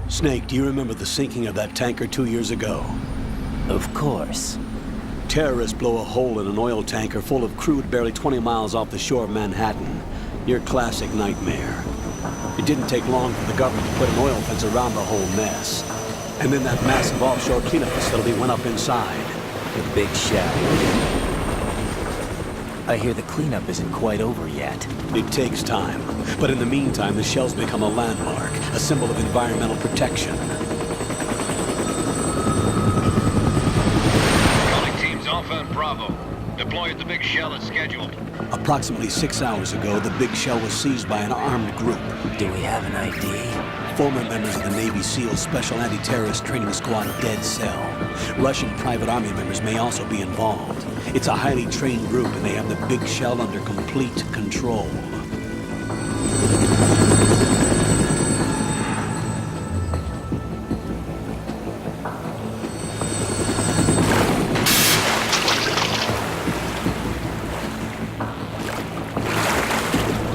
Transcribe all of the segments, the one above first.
Snake, do you remember the sinking of that tanker 2 years ago? Of course. Terrorists blow a hole in an oil tanker full of crude barely 20 miles off the shore of Manhattan. Your classic nightmare. It didn't take long for the government to put an oil fence around the whole mess. And then that massive offshore cleanup facility went up inside. The big shell. I hear the cleanup isn't quite over yet. It takes time. But in the meantime, the shell's become a landmark, a symbol of environmental protection. Calling teams Alpha and Bravo. Deploy at the big shell as scheduled. Approximately 6 hours ago, the big shell was seized by an armed group. Do we have an ID? Former members of the Navy SEAL Special Anti-Terrorist Training Squad Dead Cell. Russian private army members may also be involved. It's a highly trained group and they have the big shell under complete control.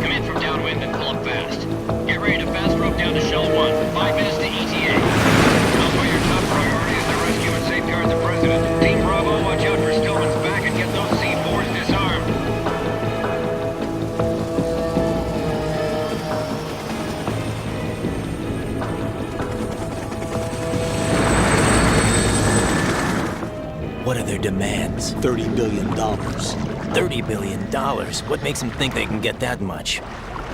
Come in from downwind and pull up fast. Get ready to fast rope down to Shell 1. 5 minutes to ETA. Also, your top priority is to rescue and safeguard the President. Team Bravo, watch out for Stillman's back and get those C4s disarmed. What are their demands? $30 billion. $30 billion? What makes them think they can get that much?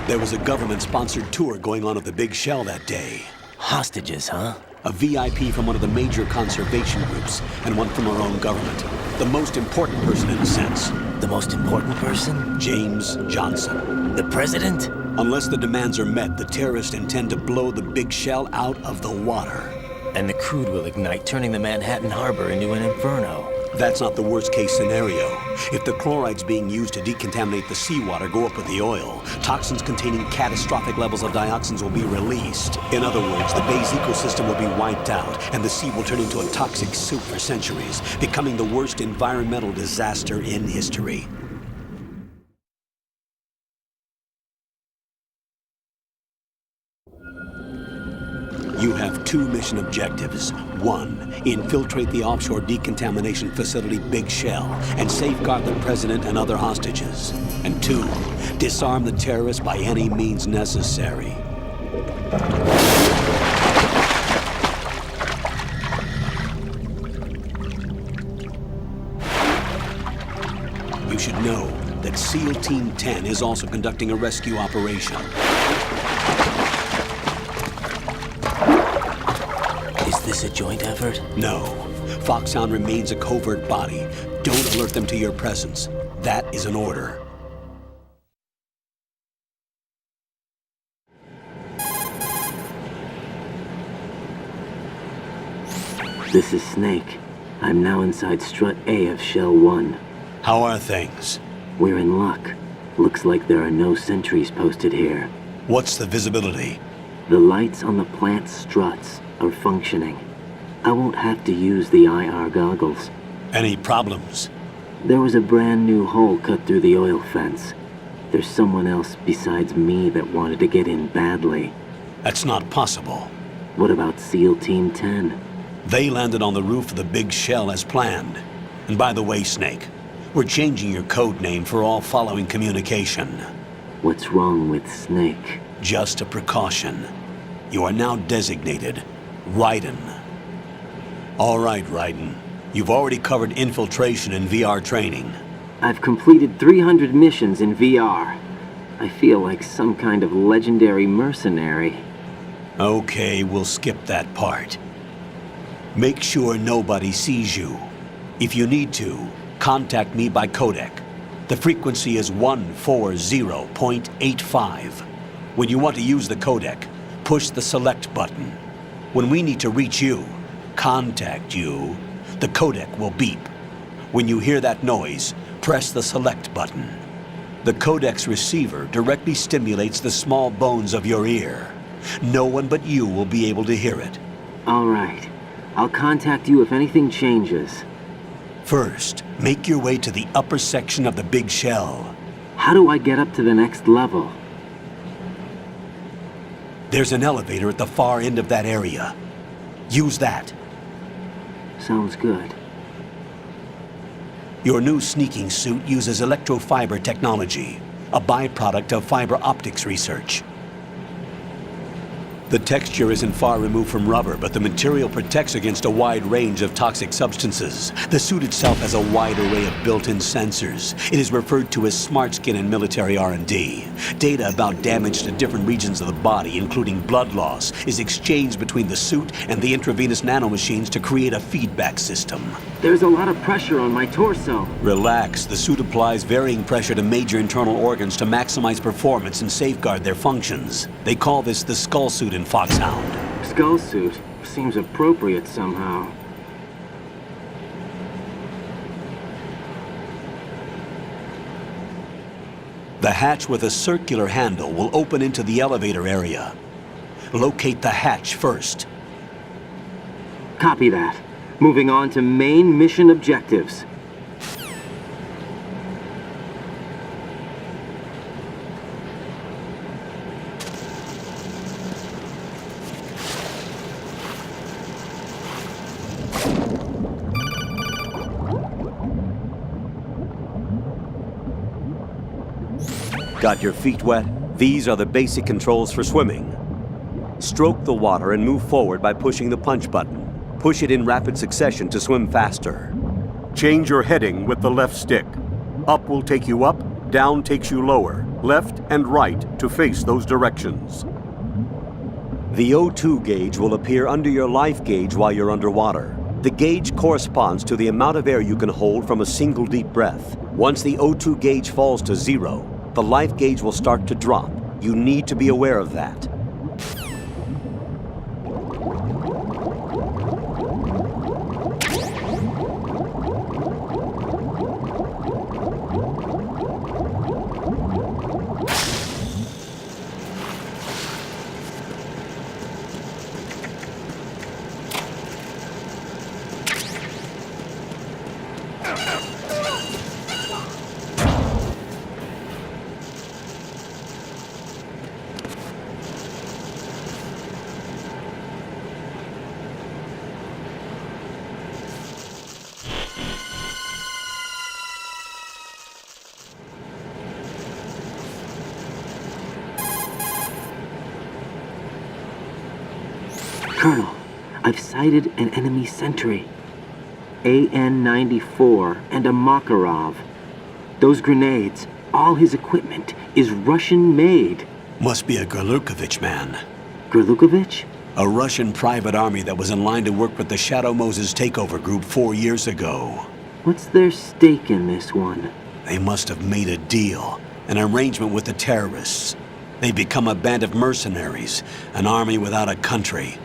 There was a government-sponsored tour going on of the big shell that day. Hostages, huh? A VIP from one of the major conservation groups, and one from our own government. The most important person in a sense. The most important person? James Johnson. The President? Unless the demands are met, the terrorists intend to blow the big shell out of the water. And the crude will ignite, turning the Manhattan Harbor into an inferno. That's not the worst-case scenario. If the chlorides being used to decontaminate the seawater go up with the oil, toxins containing catastrophic levels of dioxins will be released. In other words, the bay's ecosystem will be wiped out, and the sea will turn into a toxic soup for centuries, becoming the worst environmental disaster in history. You have 2 mission objectives. 1, infiltrate the offshore decontamination facility Big Shell and safeguard the President and other hostages. And 2, disarm the terrorists by any means necessary. You should know that SEAL Team 10 is also conducting a rescue operation. Is this a joint effort? No. Foxhound remains a covert body. Don't alert them to your presence. That is an order. This is Snake. I'm now inside Strut A of Shell 1. How are things? We're in luck. Looks like there are no sentries posted here. What's the visibility? The lights on the plant's struts are functioning. I won't have to use the IR goggles. Any problems? There was a brand new hole cut through the oil fence. There's someone else besides me that wanted to get in badly. That's not possible. What about SEAL Team 10? They landed on the roof of the Big Shell as planned. And by the way, Snake, we're changing your code name for all following communication. What's wrong with Snake? Just a precaution. You are now designated Raiden. All right, Raiden. You've already covered infiltration and VR training. I've completed 300 missions in VR. I feel like some kind of legendary mercenary. Okay, we'll skip that part. Make sure nobody sees you. If you need to, contact me by codec. The frequency is 140.85. When you want to use the codec, push the select button. When we need to reach you, contact you, the codec will beep. When you hear that noise, press the select button. The codec's receiver directly stimulates the small bones of your ear. No one but you will be able to hear it. All right. I'll contact you if anything changes. First, make your way to the upper section of the Big Shell. How do I get up to the next level? There's an elevator at the far end of that area. Use that. Sounds good. Your new sneaking suit uses electrofiber technology, a byproduct of fiber optics research. The texture isn't far removed from rubber, but the material protects against a wide range of toxic substances. The suit itself has a wide array of built-in sensors. It is referred to as smart skin in military R&D. Data about damage to different regions of the body, including blood loss, is exchanged between the suit and the intravenous nanomachines to create a feedback system. There's a lot of pressure on my torso. Relax. The suit applies varying pressure to major internal organs to maximize performance and safeguard their functions. They call this the skull suit in Foxhound. Skull suit seems appropriate somehow. The hatch with a circular handle will open into the elevator area. Locate the hatch first. Copy that. Moving on to main mission objectives. Got your feet wet? These are the basic controls for swimming. Stroke the water and move forward by pushing the punch button. Push it in rapid succession to swim faster. Change your heading with the left stick. Up will take you up, down takes you lower, left and right to face those directions. The O2 gauge will appear under your life gauge while you're underwater. The gauge corresponds to the amount of air you can hold from a single deep breath. Once the O2 gauge falls to 0, the life gauge will start to drop. You need to be aware of that. Colonel, I've sighted an enemy sentry. AN-94 and a Makarov. Those grenades, all his equipment, is Russian-made. Must be a Gurlukovich man. Gurlukovich? A Russian private army that was in line to work with the Shadow Moses takeover group 4 years ago. What's their stake in this one? They must have made a deal, an arrangement with the terrorists. They've become a band of mercenaries, an army without a country.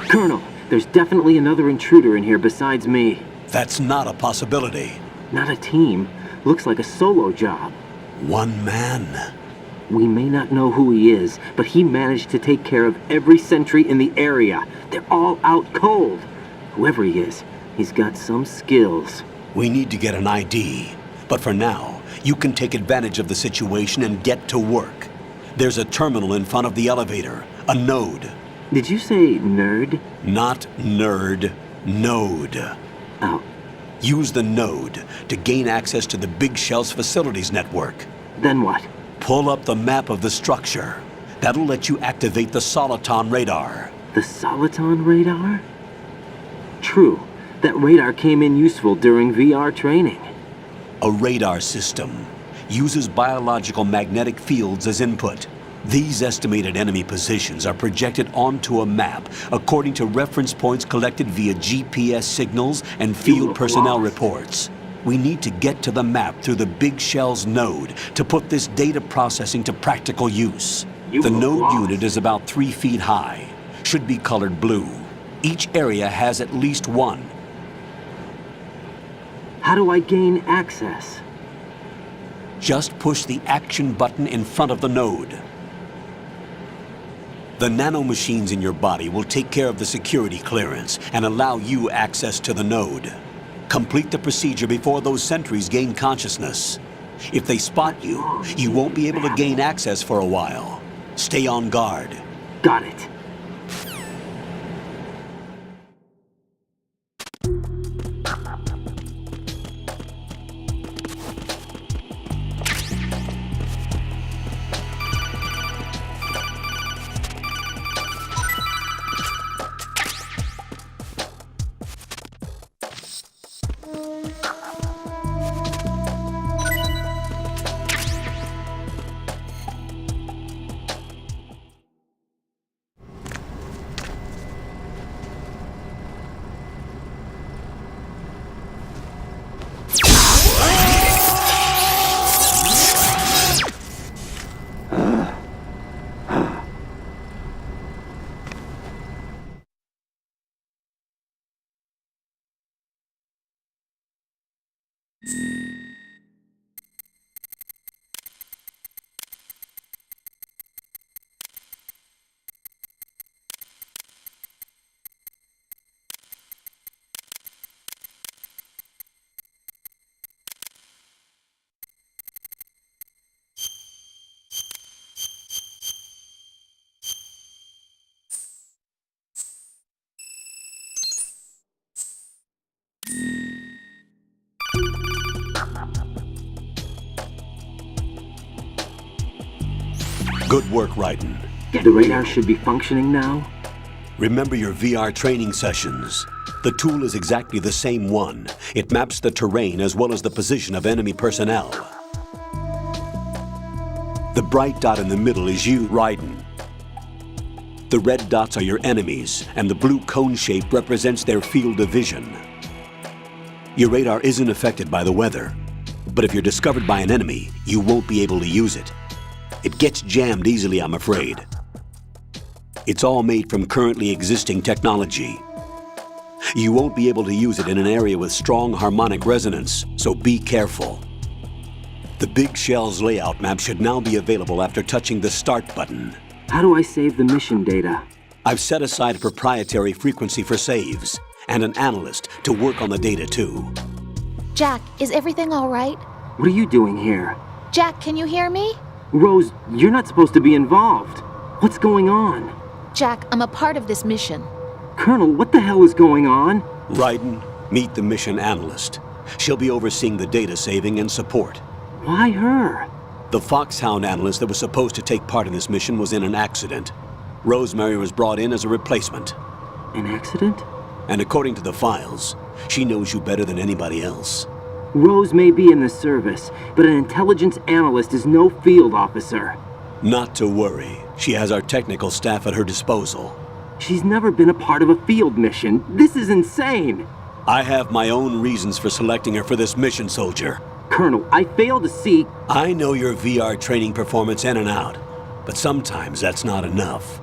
Colonel, there's definitely another intruder in here besides me. That's not a possibility. Not a team. Looks like a solo job. One man. We may not know who he is, but he managed to take care of every sentry in the area. They're all out cold. Whoever he is, he's got some skills. We need to get an ID. But for now, you can take advantage of the situation and get to work. There's a terminal in front of the elevator, a node. Did you say nerd? Not nerd, node. Oh, Use the node to gain access to the Big Shell's facilities network. then what? Pull up the map of the structure. That'll let you activate the Soliton radar. The Soliton radar? True. That radar came in useful during VR training. A radar system uses biological magnetic fields as input. These estimated enemy positions are projected onto a map according to reference points collected via GPS signals and field personnel reports. We need to get to the map through the Big Shell's node to put this data processing to practical use. The node unit is about 3 feet high. Should be colored blue. Each area has at least one. How do I gain access? Just push the action button in front of the node. The nanomachines in your body will take care of the security clearance and allow you access to the node. Complete the procedure before those sentries gain consciousness. If they spot you, you won't be able to gain access for a while. Stay on guard. Got it. Good work, Raiden. The radar should be functioning now. Remember your VR training sessions. The tool is exactly the same one. It maps the terrain as well as the position of enemy personnel. The bright dot in the middle is you, Raiden. The red dots are your enemies, and the blue cone shape represents their field of vision. Your radar isn't affected by the weather, but if you're discovered by an enemy, you won't be able to use it. It gets jammed easily, I'm afraid. It's all made from currently existing technology. You won't be able to use it in an area with strong harmonic resonance, so be careful. The Big Shell's layout map should now be available after touching the Start button. How do I save the mission data? I've set aside a proprietary frequency for saves, and an analyst to work on the data too. Jack, is everything all right? What are you doing here? Jack, can you hear me? Rose, you're not supposed to be involved. What's going on? Jack, I'm a part of this mission. Colonel, what the hell is going on? Raiden, meet the mission analyst. She'll be overseeing the data saving and support. Why her? The Foxhound analyst that was supposed to take part in this mission was in an accident. Rosemary was brought in as a replacement. An accident? And according to the files, she knows you better than anybody else. Rose may be in the service, but an intelligence analyst is no field officer. Not to worry. She has our technical staff at her disposal. She's never been a part of a field mission. This is insane. I have my own reasons for selecting her for this mission, soldier. Colonel, I fail to see... I know your VR training performance in and out, but sometimes that's not enough.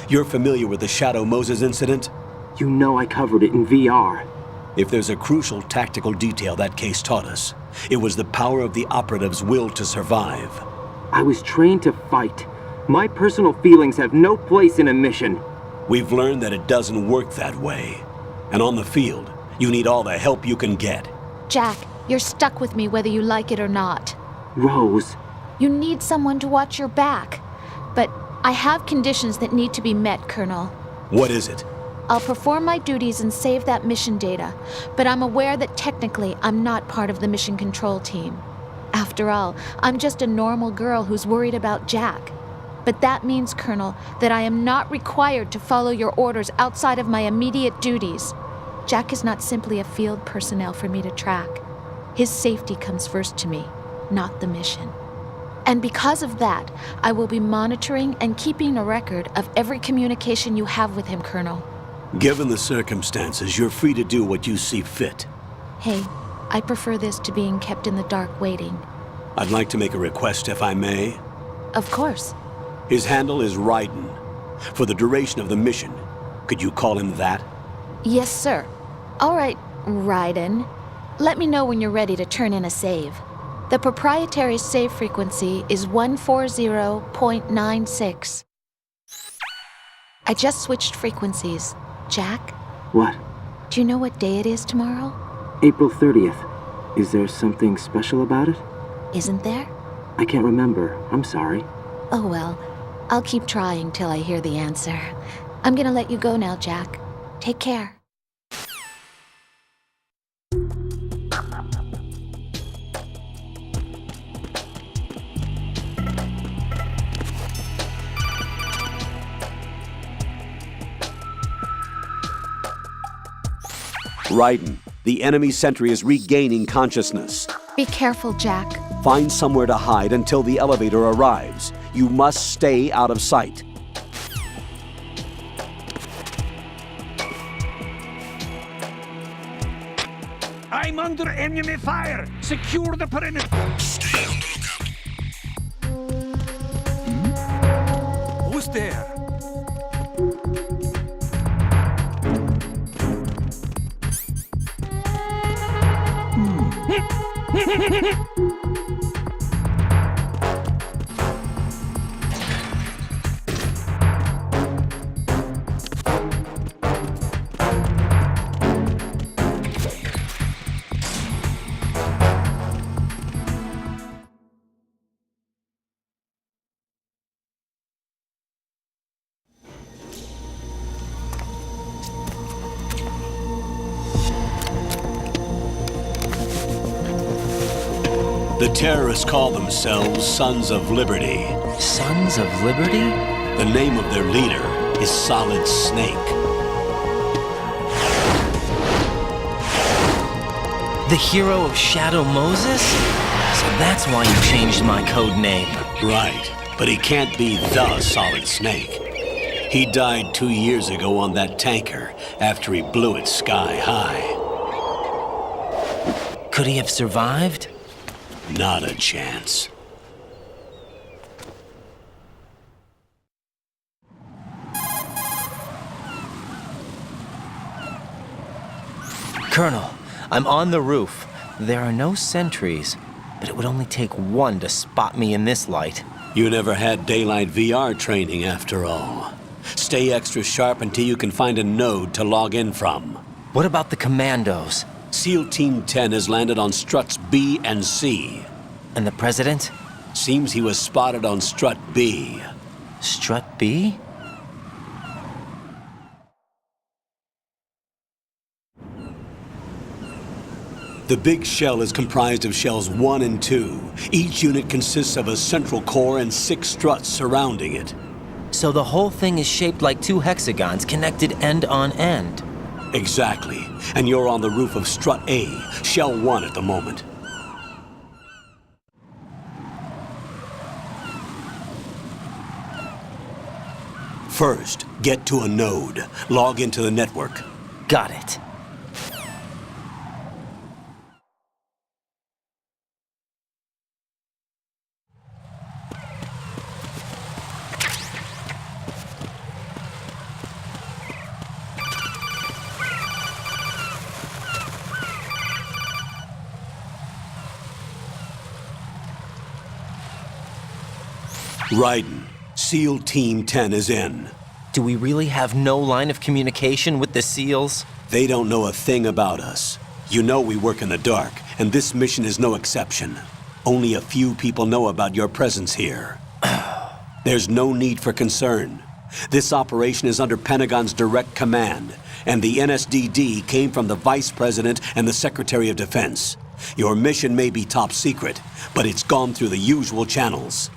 You're familiar with the Shadow Moses incident? You know I covered it in VR. If there's a crucial tactical detail that case taught us, it was the power of the operative's will to survive. I was trained to fight. My personal feelings have no place in a mission. We've learned that it doesn't work that way. And on the field, you need all the help you can get. Jack, you're stuck with me whether you like it or not. Rose. You need someone to watch your back. But I have conditions that need to be met, Colonel. What is it? I'll perform my duties and save that mission data, but I'm aware that technically I'm not part of the mission control team. After all, I'm just a normal girl who's worried about Jack. But that means, Colonel, that I am not required to follow your orders outside of my immediate duties. Jack is not simply a field personnel for me to track. His safety comes first to me, not the mission. And because of that, I will be monitoring and keeping a record of every communication you have with him, Colonel. Given the circumstances, you're free to do what you see fit. Hey, I prefer this to being kept in the dark waiting. I'd like to make a request, if I may. Of course. His handle is Raiden. For the duration of the mission, could you call him that? Yes, sir. All right, Raiden. Let me know when you're ready to turn in a save. The proprietary save frequency is 140.96. I just switched frequencies. Jack, What? do you know what day it is tomorrow? April 30th. Is there something special about it? Isn't there? I can't remember. I'm sorry. Oh well, I'll keep trying till I hear the answer. I'm gonna let you go now, Jack. Take care. Raiden, the enemy sentry is regaining consciousness. Be careful, Jack. Find somewhere to hide until the elevator arrives. You must stay out of sight. I'm under enemy fire! Secure the perimeter! Stay on the lookout. Who's there? The terrorists call themselves Sons of Liberty. Sons of Liberty? The name of their leader is Solid Snake. The hero of Shadow Moses? So that's why you changed my code name. Right, but he can't be the Solid Snake. He died 2 years ago on that tanker after he blew it sky high. Could he have survived? Not a chance. Colonel, I'm on the roof. There are no sentries, but it would only take one to spot me in this light. You never had daylight VR training after all. Stay extra sharp until you can find a node to log in from. What about the commandos? SEAL Team 10 has landed on struts B and C. And the president? Seems he was spotted on strut B. Strut B? The big shell is comprised of shells 1 and 2. Each unit consists of a central core and 6 struts surrounding it. So the whole thing is shaped like 2 hexagons connected end on end. Exactly. And you're on the roof of strut A, shell 1 at the moment. First, get to a node. Log into the network. Got it. Raiden, SEAL Team 10 is in. Do we really have no line of communication with the SEALs? They don't know a thing about us. You know we work in the dark, and this mission is no exception. Only a few people know about your presence here. There's no need for concern. This operation is under Pentagon's direct command, and the NSDD came from the Vice President and the Secretary of Defense. Your mission may be top secret, but it's gone through the usual channels.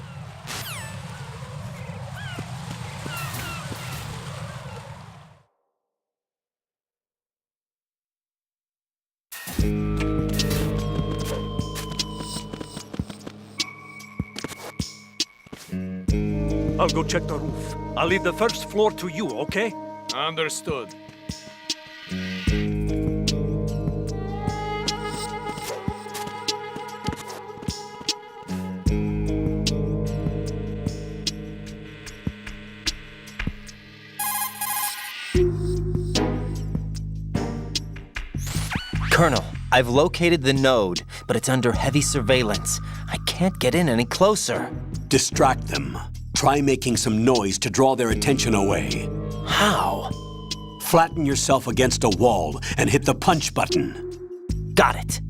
I'll go check the roof. I'll leave the first floor to you, okay? Understood. Colonel, I've located the node, but it's under heavy surveillance. I can't get in any closer. Distract them. Try making some noise to draw their attention away. How? Flatten yourself against a wall and hit the punch button. Got it.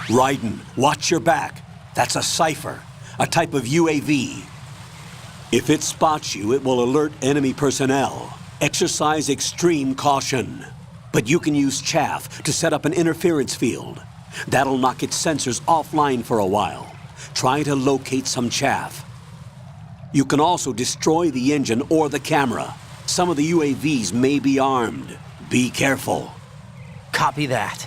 Raiden, watch your back. That's a cipher, a type of UAV. If it spots you, it will alert enemy personnel. Exercise extreme caution. But you can use chaff to set up an interference field. That'll knock its sensors offline for a while. Try to locate some chaff. You can also destroy the engine or the camera. Some of the UAVs may be armed. Be careful. Copy that.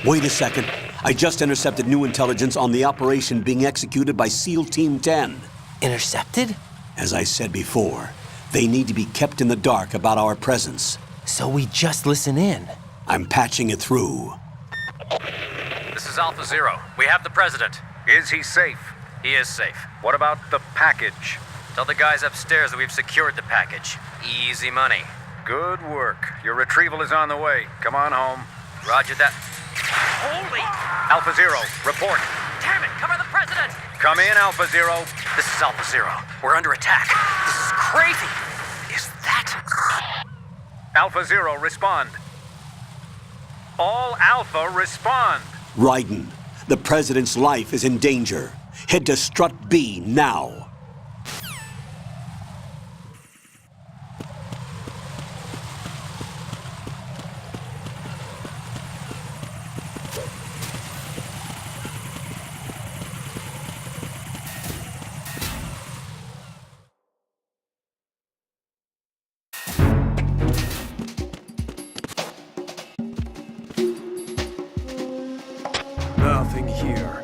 Wait a second. I just intercepted new intelligence on the operation being executed by SEAL Team 10. Intercepted? As I said before, they need to be kept in the dark about our presence. So we just listen in. I'm patching it through. This is Alpha Zero. We have the president. Is he safe? He is safe. What about the package? Tell the guys upstairs that we've secured the package. Easy money. Good work. Your retrieval is on the way. Come on home. Roger that. Holy! Alpha Zero, report. Damn it! Cover the president! Come in, Alpha Zero. This is Alpha Zero. We're under attack. This is crazy. Is that... Alpha Zero, respond. All Alpha, respond. Raiden, the president's life is in danger. Head to Strut B now. Nothing here.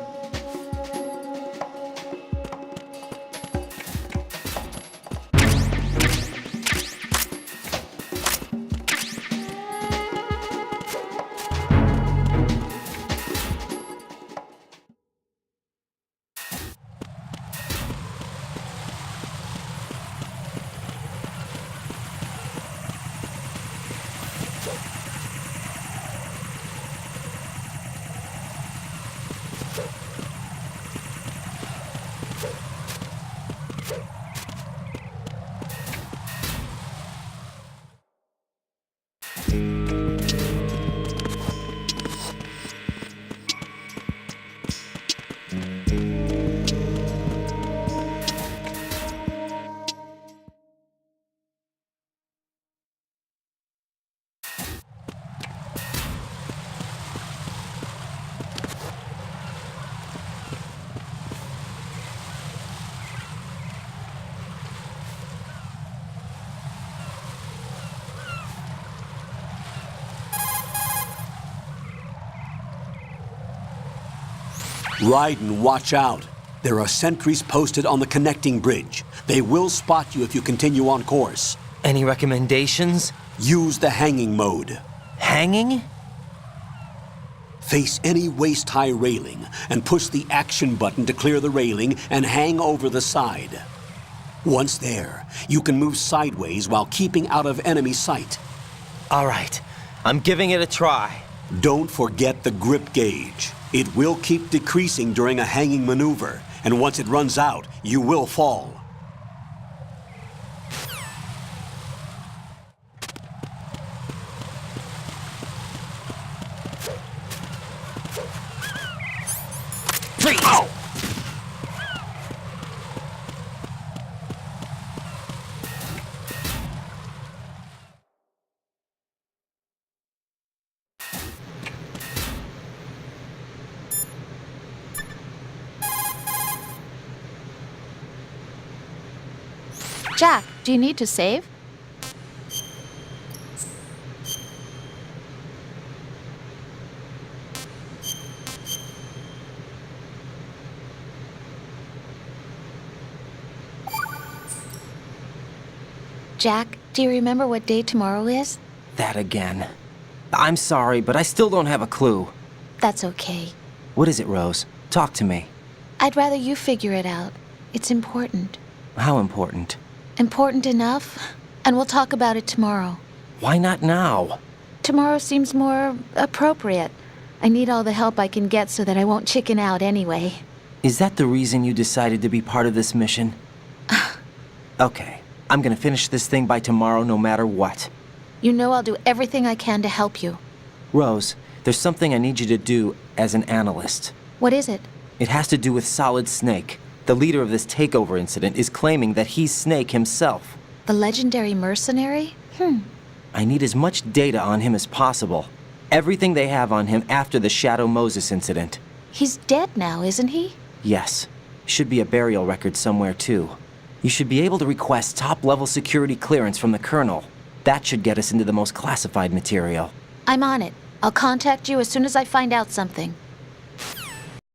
Raiden, watch out. There are sentries posted on the connecting bridge. They will spot you if you continue on course. Any recommendations? Use the hanging mode. Hanging? Face any waist-high railing and push the action button to clear the railing and hang over the side. Once there, you can move sideways while keeping out of enemy sight. All right, I'm giving it a try. Don't forget the grip gauge. It will keep decreasing during a hanging maneuver, and once it runs out, you will fall. Freeze! Ow! Jack, do you need to save? Jack, do you remember what day tomorrow is? That again. I'm sorry, but I still don't have a clue. That's okay. What is it, Rose? Talk to me. I'd rather you figure it out. It's important. How important? Important enough, and we'll talk about it tomorrow. Why not now? Tomorrow seems more appropriate. I need all the help I can get so that I won't chicken out anyway. Is that the reason you decided to be part of this mission? Okay, I'm gonna finish this thing by tomorrow no matter what. You know I'll do everything I can to help you. Rose, there's something I need you to do as an analyst. What is it? It has to do with Solid Snake. The leader of this takeover incident is claiming that he's Snake himself. The legendary mercenary? I need as much data on him as possible. Everything they have on him after the Shadow Moses incident. He's dead now, isn't he? Yes. Should be a burial record somewhere, too. You should be able to request top-level security clearance from the Colonel. That should get us into the most classified material. I'm on it. I'll contact you as soon as I find out something.